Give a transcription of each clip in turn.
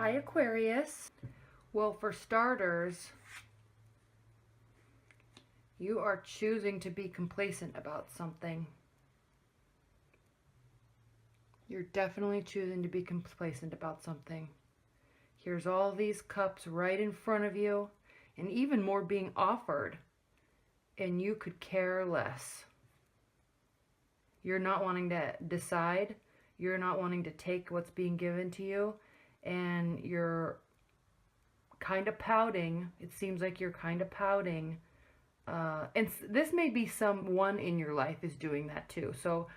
Hi, Aquarius. Well, for starters, you are choosing to be complacent about something. You're definitely choosing to be complacent about something. Here's all these cups right in front of you, and even more being offered, and you could care less. You're not wanting to decide. You're not wanting to take what's being given to you, and you're kind of pouting. It seems like you're kind of pouting. And this may be someone in your life is doing that too. So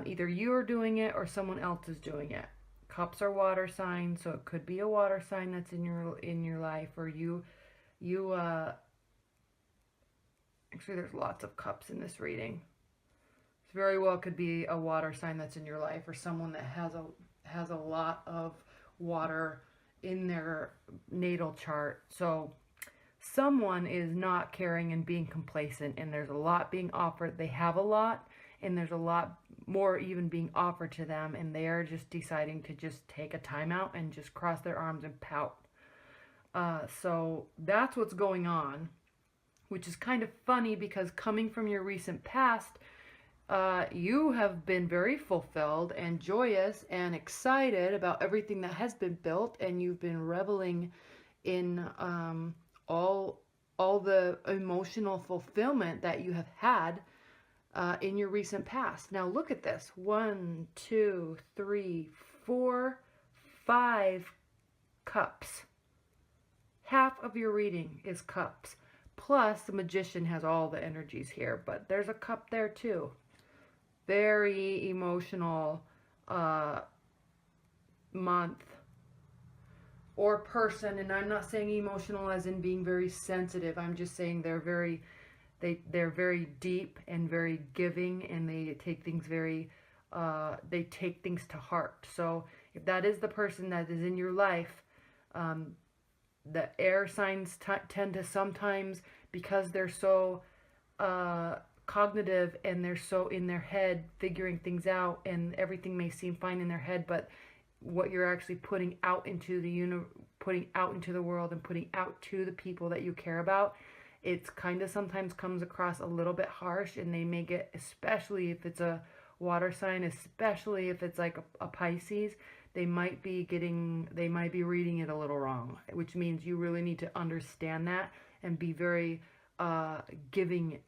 either you're doing it or someone else is doing it. Cups are water signs, so it could be a water sign that's in your life, or you actually, there's lots of cups in this reading. It very well could be a water sign that's in your life, or someone that has a lot of water in their natal chart. So someone is not caring and being complacent, and there's a lot being offered. They have a lot, and there's a lot more even being offered to them, and they are just deciding to just take a timeout and just cross their arms and pout. So that's what's going on, which is kind of funny because coming from your recent past, you have been very fulfilled and joyous and excited about everything that has been built, and you've been reveling in all the emotional fulfillment that you have had in your recent past. Now look at this. 1, 2, 3, 4, 5 cups. Half of your reading is cups. Plus the Magician has all the energies here, but there's a cup there too. Very emotional month or person, and I'm not saying emotional as in being very sensitive. I'm just saying they're very deep and very giving, and they take things to heart. So if that is the person that is in your life, the air signs tend to sometimes, because they're so cognitive and they're so in their head figuring things out, and everything may seem fine in their head, but what you're actually putting out into the world and putting out to the people that you care about, it's kind of sometimes comes across a little bit harsh, and they may get, especially if it's a water sign, especially if it's like a Pisces, they might be reading it a little wrong, which means you really need to understand that and be very giving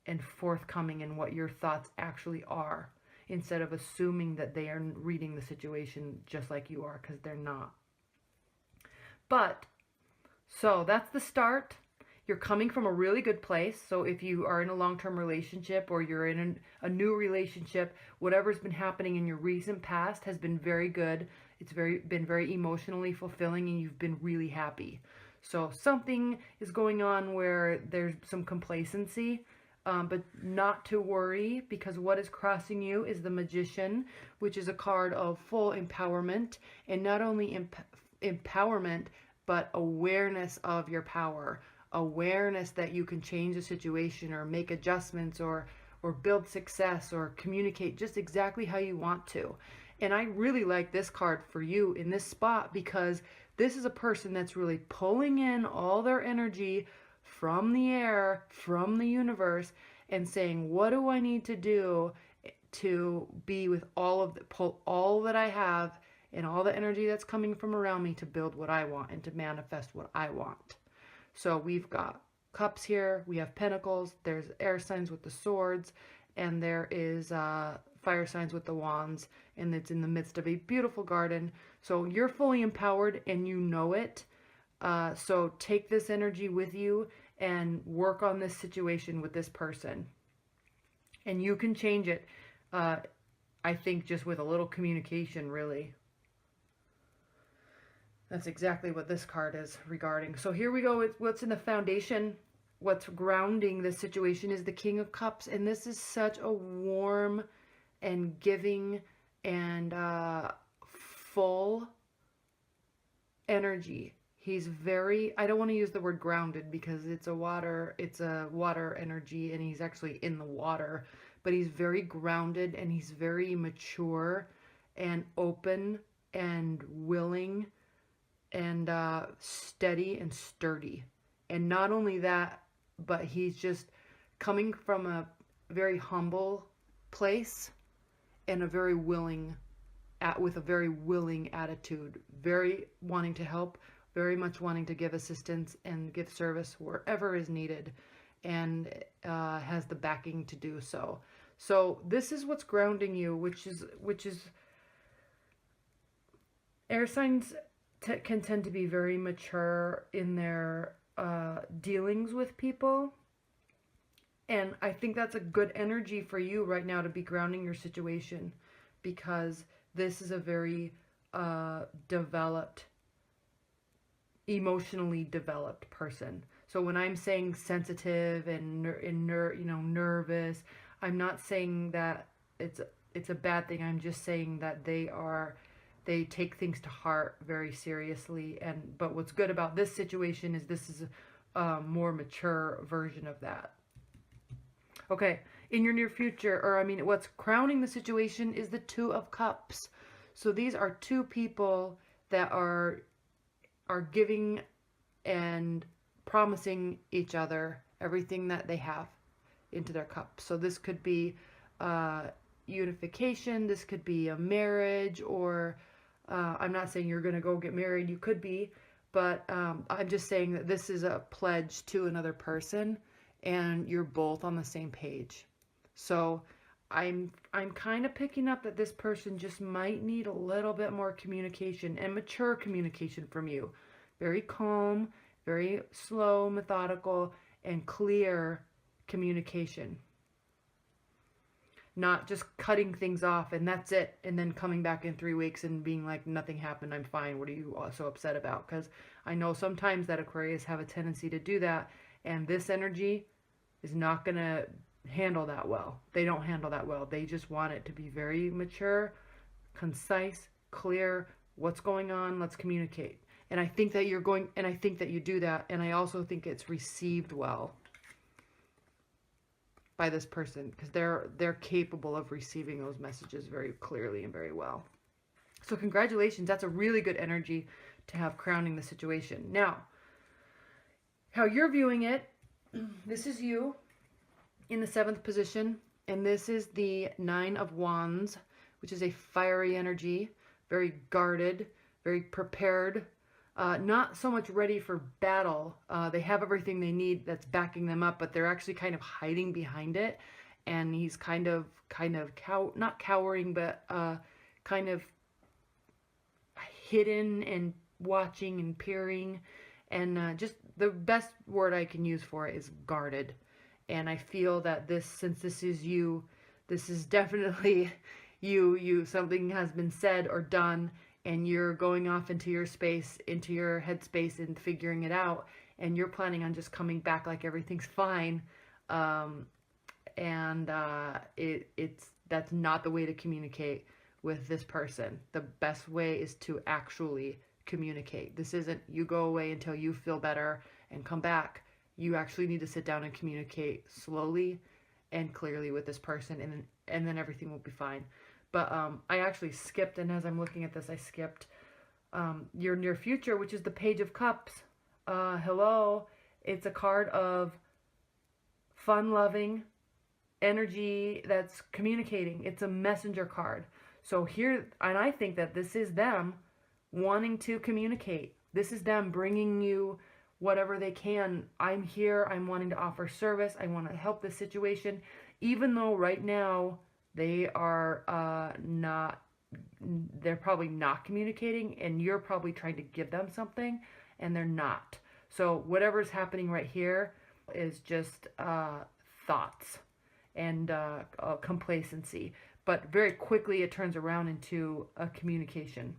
and forthcoming in what your thoughts actually are, instead of assuming that they are reading the situation just like you are, because they're not. But so that's the start. You're coming from a really good place. So if you are in a long-term relationship, or you're in a new relationship, whatever's been happening in your recent past has been very good. It's been very emotionally fulfilling, and you've been really happy. So something is going on where there's some complacency, but not to worry, because what is crossing you is the Magician, which is a card of full empowerment, and not only empowerment, but awareness of your power. Awareness that you can change a situation, or make adjustments, or build success, or communicate just exactly how you want to. And I really like this card for you in this spot, because this is a person that's really pulling in all their energy from the air, from the universe, and saying, what do I need to do to be with pull all that I have and all the energy that's coming from around me to build what I want and to manifest what I want. So we've got cups here, we have pentacles, there's air signs with the swords, and there is fire signs with the wands, and it's in the midst of a beautiful garden. So you're fully empowered, and you know it. So take this energy with you and work on this situation with this person. And you can change it, I think, just with a little communication, really. That's exactly what this card is regarding. So here we go. What's in the foundation, what's grounding this situation is the King of Cups. And this is such a warm and giving and full energy. He's very, I don't want to use the word grounded, because it's a water energy, and he's actually in the water, but he's very grounded, and he's very mature and open and willing and steady and sturdy. And not only that, but he's just coming from a very humble place and a very willing, with a very willing attitude, very wanting to help, very much wanting to give assistance and give service wherever is needed, and has the backing to do so. So this is what's grounding you, which is air signs can tend to be very mature in their dealings with people. And I think that's a good energy for you right now to be grounding your situation, because this is a very developed, emotionally developed person. So when I'm saying sensitive and nervous, I'm not saying that it's a bad thing. I'm just saying that they take things to heart very seriously. But what's good about this situation is this is a more mature version of that. Okay, in your near future, or I mean, what's crowning the situation is the Two of Cups. So these are two people that are giving and promising each other everything that they have into their cup. So this could be unification, this could be a marriage, or I'm not saying you're going to go get married, you could be, but I'm just saying that this is a pledge to another person, and you're both on the same page. So I'm kind of picking up that this person just might need a little bit more communication, and mature communication from you. Very calm, very slow, methodical, and clear communication. Not just cutting things off and that's it, and then coming back in 3 weeks and being like, nothing happened, I'm fine, what are you so upset about? Because I know sometimes that Aquarius have a tendency to do that, and this energy is not going to handle that well. They don't handle that well. They just want it to be very mature, concise, clear. What's going on? Let's communicate. And I think that I think that you do that, and I also think it's received well by this person, because they're capable of receiving those messages very clearly and very well. So congratulations, that's a really good energy to have crowning the situation. Now, how you're viewing it, this is you in the 7th position, and this is the 9 of Wands, which is a fiery energy, very guarded, very prepared, not so much ready for battle. They have everything they need that's backing them up, but they're actually kind of hiding behind it. And he's not cowering, but kind of hidden and watching and peering. And just the best word I can use for it is guarded. And I feel that since this is you, this is definitely you. Something has been said or done, and you're going off into your space, into your headspace, and figuring it out, and you're planning on just coming back like everything's fine, that's not the way to communicate with this person. The best way is to actually communicate. This isn't you go away until you feel better and come back. You actually need to sit down and communicate slowly and clearly with this person, and then everything will be fine. But I actually skipped, and as I'm looking at this, I skipped your near future, which is the Page of Cups. Hello. It's a card of fun-loving energy that's communicating. It's a messenger card. So here, and I think that this is them wanting to communicate. This is them bringing you whatever they can. I'm here. I'm wanting to offer service. I want to help this situation, even though right now they are they're probably not communicating, and you're probably trying to give them something, and they're not. So whatever's happening right here is just thoughts and complacency. But very quickly it turns around into a communication.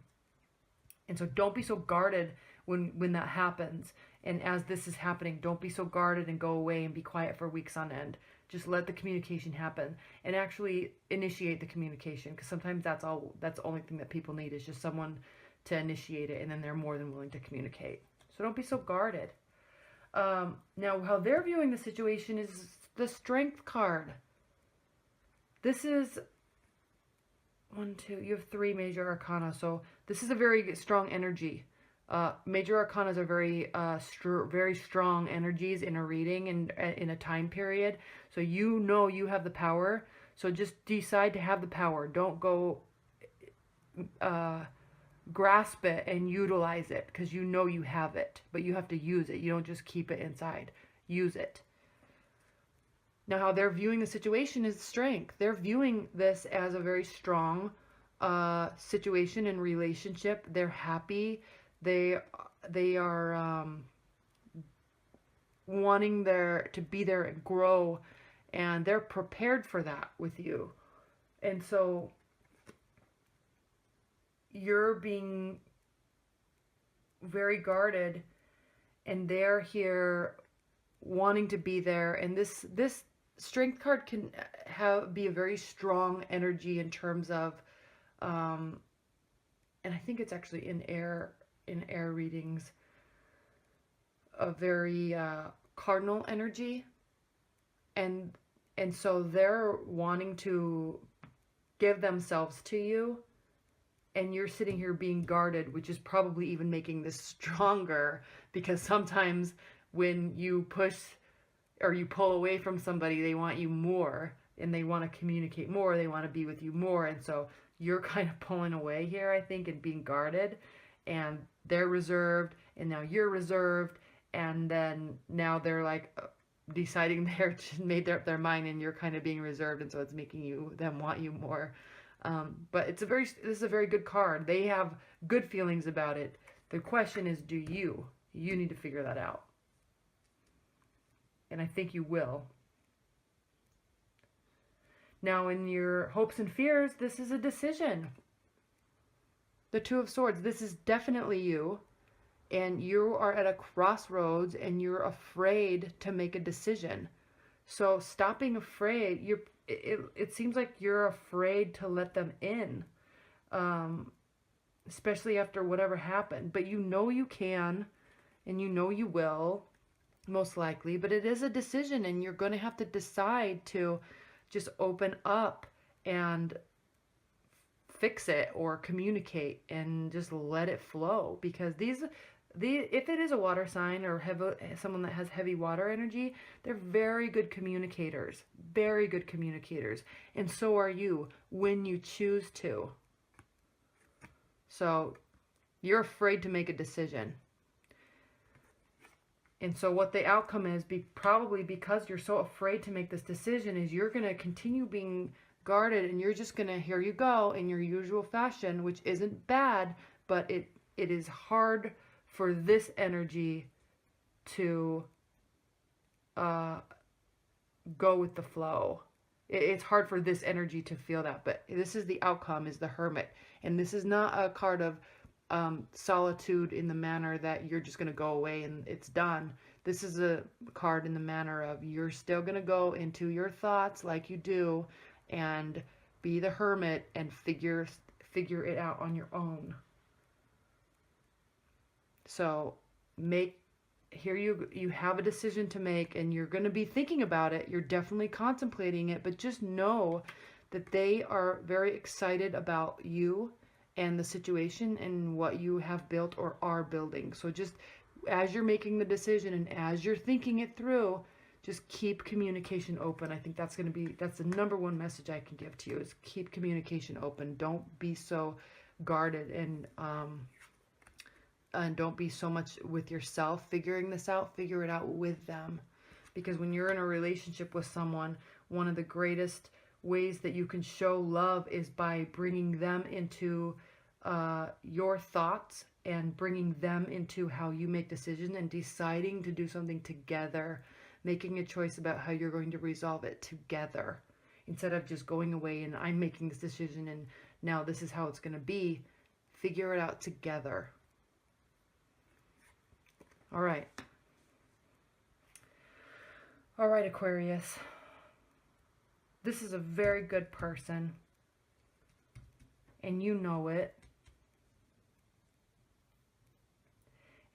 And so don't be so guarded when that happens. And as this is happening, don't be so guarded and go away and be quiet for weeks on end. Just let the communication happen and actually initiate the communication, because sometimes that's the only thing that people need is just someone to initiate it, and then they're more than willing to communicate. So don't be so guarded. Now, how they're viewing the situation is the Strength card. This is you have 3 major arcana, so this is a very strong energy. Major arcanas are very, very strong energies in a reading and in a time period. So you know you have the power. So just decide to have the power. Don't go grasp it and utilize it, because you know you have it, but you have to use it. You don't just keep it inside. Use it. Now, how they're viewing the situation is strength. They're viewing this as a very strong situation and relationship. They're happy. They are wanting to be there and grow, and they're prepared for that with you. And so you're being very guarded, and they're here wanting to be there. And this strength card can be a very strong energy in terms of and I think it's actually in air readings, a very cardinal energy, and so they're wanting to give themselves to you, and you're sitting here being guarded, which is probably even making this stronger, because sometimes when you push or you pull away from somebody, they want you more, and they want to communicate more, they want to be with you more, and so you're kind of pulling away here, I think, and being guarded, and they're reserved, and now you're reserved, and then now they're like deciding they're made up their mind, and you're kind of being reserved, and so it's making them want you more. But this is a very good card. They have good feelings about it. The question is, do you? You need to figure that out. And I think you will. Now, in your hopes and fears, this is a decision. The Two of Swords, this is definitely you. And you are at a crossroads, and you're afraid to make a decision. So stop being afraid. It seems like you're afraid to let them in. Especially after whatever happened. But you know you can, and you know you will, most likely. But it is a decision, and you're going to have to decide to just open up and fix it or communicate and just let it flow. Because if it is a water sign or someone that has heavy water energy, they're very good communicators. Very good communicators. And so are you when you choose to. So you're afraid to make a decision. And so what the outcome is, probably because you're so afraid to make this decision, is you're going to continue being guarded, and you're just going to, here you go, in your usual fashion, which isn't bad, but it is hard for this energy to go with the flow. It's hard for this energy to feel that, but this is the outcome, is the Hermit. And this is not a card of solitude in the manner that you're just going to go away and it's done. This is a card in the manner of you're still going to go into your thoughts like you do and be the hermit and figure it out on your own. So here you have a decision to make, and you're going to be thinking about it. You're definitely contemplating it, but just know that they are very excited about you and the situation and what you have built or are building. So just as you're making the decision and as you're thinking it through, just keep communication open. I think that's the #1 message I can give to you, is keep communication open. Don't be so guarded, and don't be so much with yourself figuring this out. Figure it out with them. Because when you're in a relationship with someone, one of the greatest ways that you can show love is by bringing them into your thoughts and bringing them into how you make decisions and deciding to do something together, making a choice about how you're going to resolve it together, instead of just going away and I'm making this decision and now this is how it's going to be. Figure it out together. All right. All right, Aquarius. This is a very good person, and you know it.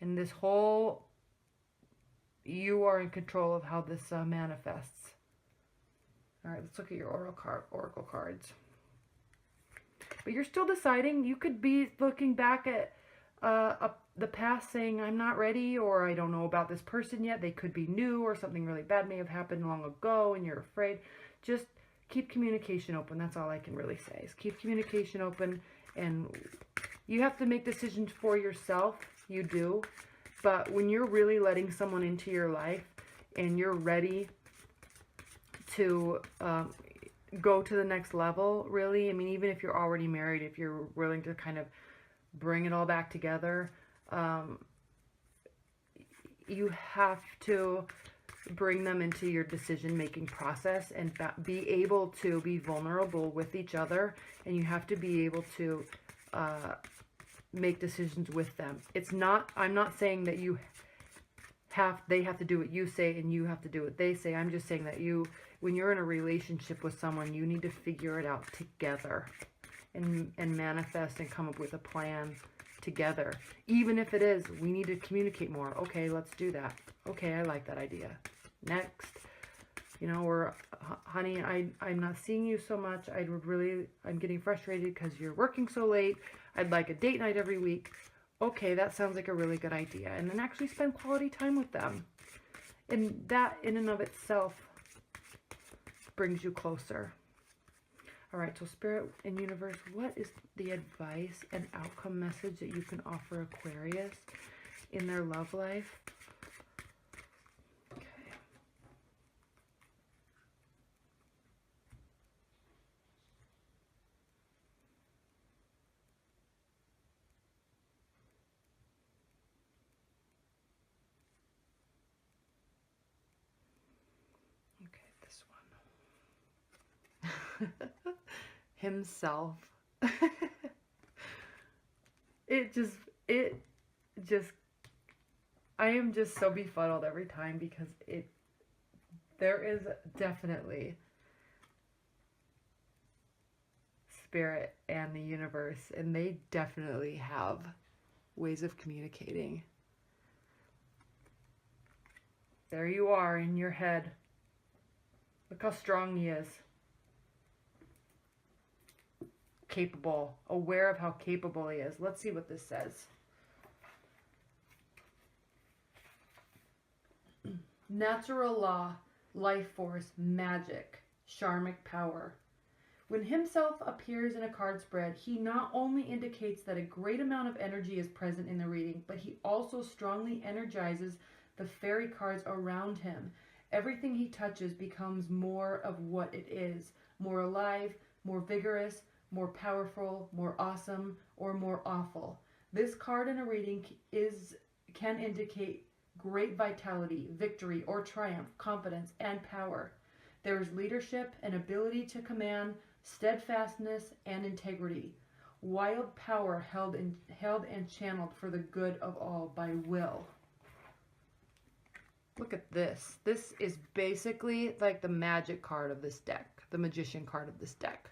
And this whole, you are in control of how this manifests. All right, let's look at your oracle cards. But you're still deciding. You could be looking back at the past saying, I'm not ready, or I don't know about this person yet. They could be new, or something really bad may have happened long ago and you're afraid. Just keep communication open. That's all I can really say, is keep communication open. And you have to make decisions for yourself. You do. But when you're really letting someone into your life and you're ready to go to the next level, really, I mean, even if you're already married, if you're willing to kind of bring it all back together, you have to bring them into your decision-making process and be able to be vulnerable with each other, and you have to be able to make decisions with them. It's not, I'm not saying that they have to do what you say and you have to do what they say. I'm just saying that when you're in a relationship with someone, you need to figure it out together and manifest and come up with a plan together. Even if it is, we need to communicate more. Okay, let's do that. Okay, I like that idea. Next, you know, or honey, I'm not seeing you so much. I'm getting frustrated because you're working so late. I'd like a date night every week. Okay, that sounds like a really good idea. And then actually spend quality time with them. And that in and of itself brings you closer. All right, so Spirit and Universe, what is the advice and outcome message that you can offer Aquarius in their love life? Okay. Okay, this one. Himself. it just I am just so befuddled every time, because there is definitely Spirit and the universe, and they definitely have ways of communicating. There you are in your head. Look how strong he is. Capable, aware of how capable he is. Let's see what this says. Natural law, life force, magic, charmic power. When himself appears in a card spread, he not only indicates that a great amount of energy is present in the reading, but he also strongly energizes the fairy cards around him. Everything he touches becomes more of what it is, more alive, more vigorous, more powerful, more awesome, or more awful. This card in a reading can indicate great vitality, victory, or triumph, confidence, and power. There is leadership and ability to command, steadfastness, and integrity. Wild power held and channeled for the good of all by will. Look at this. This is basically like the magic card of this deck, the magician card of this deck.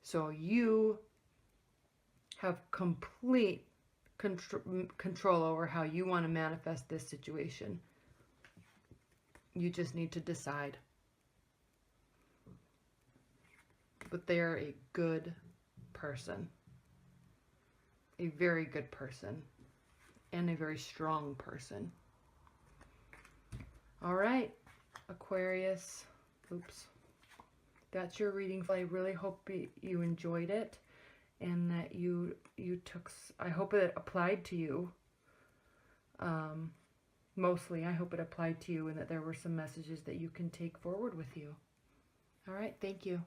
So you have complete control over how you want to manifest this situation. You just need to decide. But they're a good person. A very good person. And a very strong person. All right, Aquarius. Oops. That's your reading. I really hope you enjoyed it, and that you took, I hope it applied to you. Mostly, I hope it applied to you, and that there were some messages that you can take forward with you. All right, thank you.